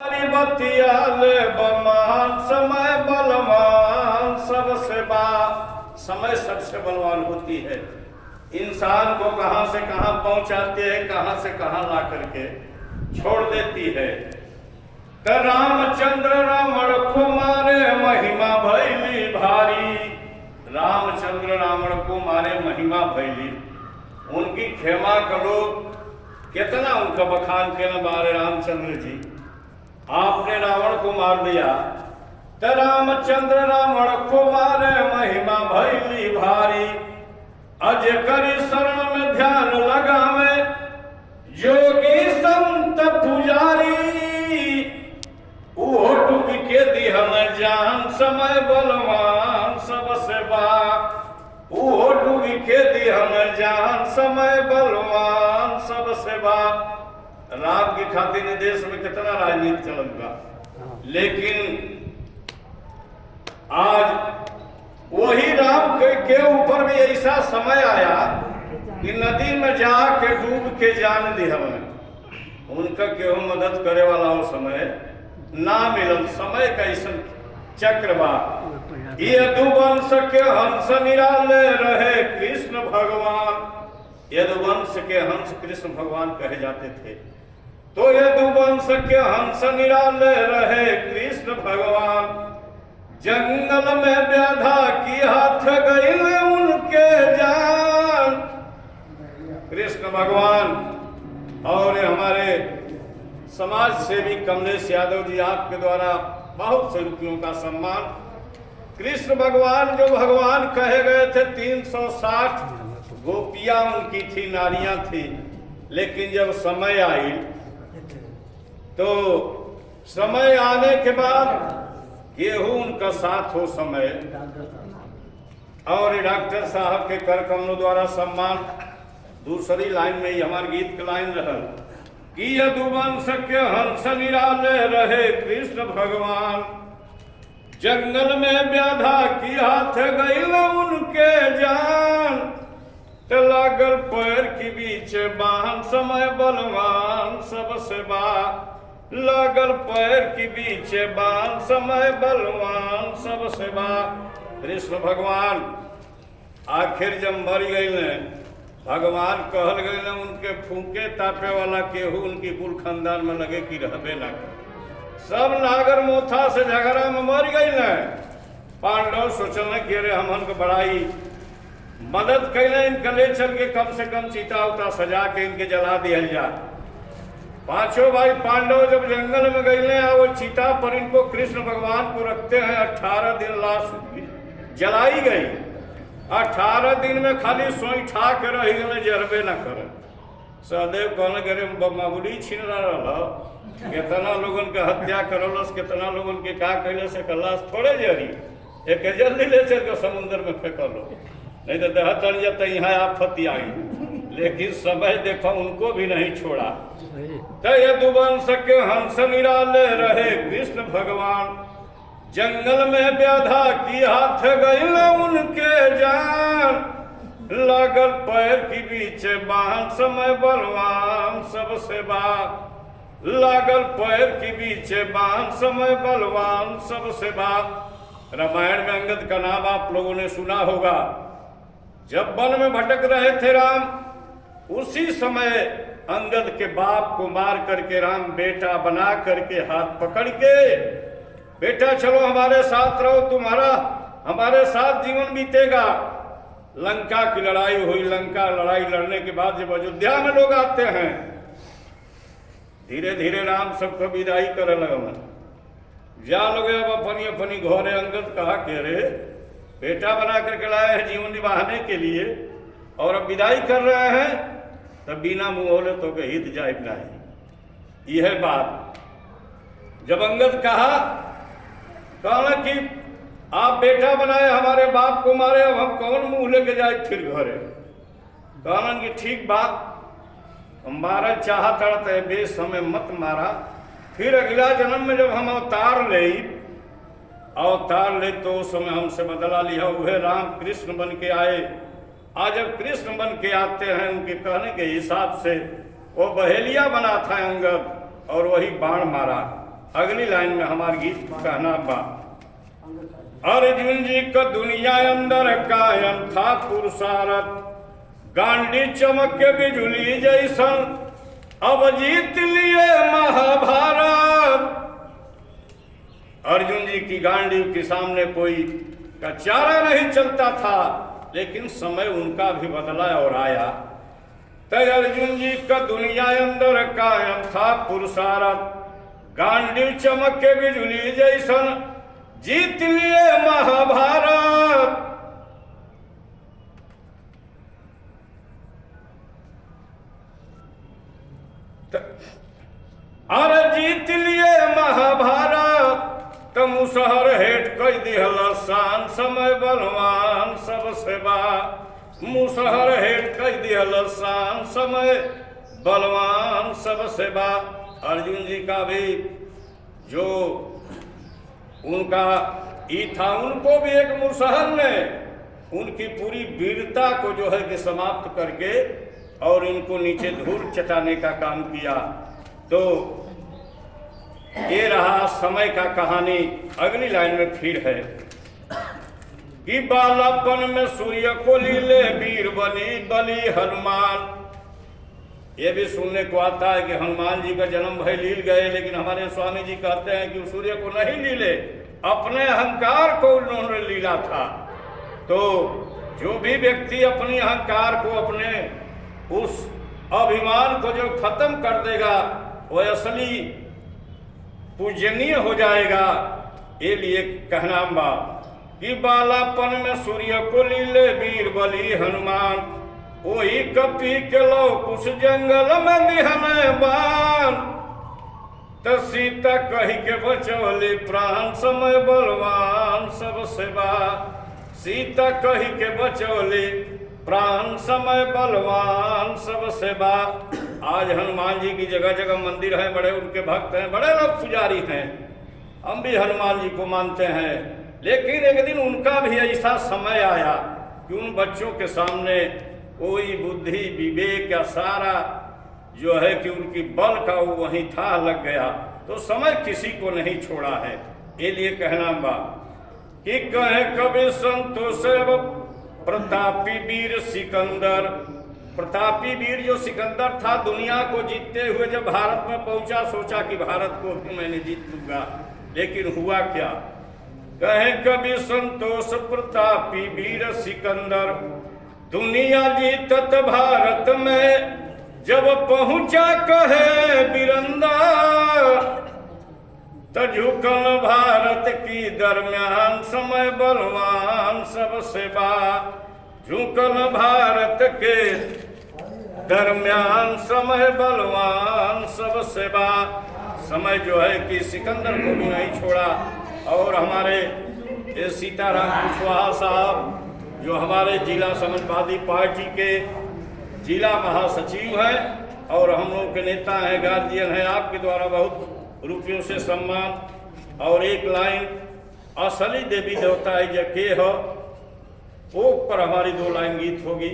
बतियाल बलवान समय बलवान सबसे समय सबसे बलवान होती है। इंसान को कहां से कहां पहुंचाती है, कहां से कहां ला करके छोड़ देती है। तो रामचंद्र रावण को मारे महिमा भैली भारी। रामचंद्र रावण को मारे महिमा भैली, उनकी खेमा करो। कितना उनका बखान के न मारे रामचंद्र जी, आपने रावण को मार दिया। तो रामचंद्र रावण को मारे महिमा भैली भारी। अज करी शरण में ध्यान लगावे जोगी संत पुजारी। वो डूब के दिहन जान समय बलवान सबसे वो डूब के दिहन जान समय बलवान सबसे राम की खातिर देश में कितना राजनीति चलत बा, लेकिन आज वही राम के ऊपर भी ऐसा समय आया कि नदी में जाके डूब के जान दी हमें। उनका केहू मदद करे वाला वो समय ना मिलल। समय कैसा चक्र बा। ये दुवंश के हंस निराले रहे कृष्ण भगवान। यदुवंश के हंस कृष्ण भगवान कहे जाते थे। तो यदुवंश के हंस निराले रहे कृष्ण भगवान। जंगल में व्याधा की हाथ गई उनके जान। कृष्ण भगवान और हमारे समाज सेवी कमलेश यादव जी, आपके द्वारा बहुत से रुपयों का सम्मान। कृष्ण भगवान जो भगवान कहे गए थे, 360 गोपियां उनकी थी, नारियां थी। लेकिन जब समय आई तो समय आने के बाद केहू उनका साथ हो समय। और डॉक्टर साहब के कर कमलों द्वारा सम्मान। दूसरी लाइन में ही हमारे गीत की लाइन रहल कि यदुवंश के हंस निराले रहे कृष्ण भगवान। जंगल में व्याधा की हाथ गई उनके जान। तो लागल पैर के बीच बाहन समय बलवान सबसे लागल पैर के बीच बान समय बलवान सबसे कृष्ण भगवान आखिर जब मर गए, भगवान कहल गए उनके फूके तापे वाला केहू उनकी कुल खानदान में लगे कि रहबे ना। सब नागर मोथा से झगड़ा में मर गई न। पांडव सोचल कि अरे हमन को बड़ाई मदद कैले, इनके ले चल के कम से कम चीता उता सजा के इनके जला दिया जाए। पांचों भाई पांडव जब जंगल में गए, वो चीता पर इनको कृष्ण भगवान को रखते हैं। 18 दिन लाश जलाई गई। 18 दिन में खाली सोई ठा के रह गए, जरबे न करे। सहदेव कहने गए मामूली छीन रहा, कितना लोगन के हत्या करलस, कितना लोगन के का कैले से कलाश थोड़े जरी। एक जल्दी ले चल के समुद्र में फेंकलो, नहीं तो दह तल जाता यहाँ आफत आई। लेकिन समय देखो उनको भी नहीं छोड़ा। तो यदुवंश के हंस निराले रहे कृष्ण भगवान। जंगल में व्याधा की हाथ गई उनके जान। लागल पैर के बीच बाहन समय बलवान सबसे लागल पैर के बीच बाहन समय बलवान सबसे रामायण में अंगद का नाम आप लोगों ने सुना होगा। जब वन में भटक रहे थे राम, उसी समय अंगद के बाप को मार करके राम बेटा बना करके हाथ पकड़ के, बेटा चलो हमारे साथ रहो, तुम्हारा हमारे साथ जीवन बीतेगा। लंका की लड़ाई हुई। लंका लड़ाई लड़ने के बाद जब अयोध्या में लोग आते हैं, धीरे धीरे राम सबको विदाई करे लगा। जा लोग अब अपनी अपनी घोरे। अंगद कहा कि अरे बेटा बना करके लाए हैं जीवन निभाने के लिए और अब विदाई कर रहे हैं, तब बिना मुंह होले तो के हित जाए नहीं। यह बात जब अंगद कहा कि आप बेटा बनाए, हमारे बाप को मारे, अब हम कौन मुंह लेके जाए फिर घरे। कहलन कि ठीक बात, हम मारा चाहत है, बेस हमें मत मारा। फिर अगला जन्म में जब हम अवतार ले तो उस समय हमसे बदला लिया। वह राम कृष्ण बन के आए। आज जब कृष्ण बन के आते हैं, उनके कहने के हिसाब से वो बहेलिया बना था अंगद, और वही बाण मारा। अगली लाइन में हमारे गीत कहना बा। अर्जुन जी का दुनिया अंदर कायम था पुरुषारथ, गांडी चमक के बिजुली जैसन अब जीत लिए महाभारत। अर्जुन जी की गांडी के सामने कोई का चारा नहीं चलता था, लेकिन समय उनका भी बदला और आया। तय अर्जुन जी का दुनिया अंदर कायम था पुरुषारथ, गांडी चमक के बिजुली जैसन जीत लिए महाभारत। अरे जीत लिए महाभारत, तो मुसहर हेट कई दिहल शान समय बलवान सबसे बा। मुसहर हेट कई दिहल शान समय बलवान सबसे बा। अर्जुन जी का भी जो उनका ई था, उनको भी एक मुसहर ने उनकी पूरी वीरता को जो है कि समाप्त करके और इनको नीचे धूल चटाने का काम किया। तो ये रहा समय का कहानी। अगली लाइन में फिर है कि बालापन में सूर्य को लीले वीर बली हनुमान। ये भी सुनने को आता है कि हनुमान जी का जन्म भय लील गए, लेकिन हमारे स्वामी जी कहते हैं कि सूर्य को नहीं लीले, अपने अहंकार को उन्होंने लीला था। तो जो भी व्यक्ति अपने अहंकार को, अपने उस अभिमान को जो खत्म कर देगा, वह असली पूजनीय हो जाएगा। ये लिए कहना बा कि बालापन में सूर्य को लीले वीर बली हनुमान, वही कपी के लो कुछ जंगल में दिहने बान। तो सीता कही के बचौली प्राण समय बलवान सबसे बा। सीता कही के बचौली प्राण समय बलवान सबसे बा। आज हनुमान जी की जगह जगह मंदिर है, बड़े उनके भक्त हैं, बड़े लोग पुजारी हैं, हम भी हनुमान जी को मानते हैं। लेकिन एक दिन उनका भी ऐसा समय आया कि उन बच्चों के सामने कोई बुद्धि विवेक या सारा जो है कि उनकी बल का वो वहीं था लग गया। तो समय किसी को नहीं छोड़ा है। ये लिए कहना बा कि कहे कभी संतोष प्रतापी वीर सिकंदर। प्रतापी वीर जो सिकंदर था, दुनिया को जीतते हुए जब भारत में पहुंचा, सोचा कि भारत को भी मैंने जीत लूंगा, लेकिन हुआ क्या। कहे कभी संतोष प्रतापी वीर सिकंदर, दुनिया जीतत भारत में जब पहुंचा कहे बिरंदा। तो झुकल भारत की दरमियान समय बलवान सबसे बा। झुकल भारत के दरमियान समय बलवान सबसे बा। समय जो है कि सिकंदर को भी नहीं छोड़ा। और हमारे सीताराम कुशवाहा साहब जो हमारे जिला समाजवादी पार्टी के जिला महासचिव हैं और हम लोग के नेता हैं, गार्जियन हैं, आपके द्वारा बहुत रुपयों से सम्मान। और एक लाइन असली देवी देवता है जके हो, वो पर हमारी 2 लाइन गीत होगी।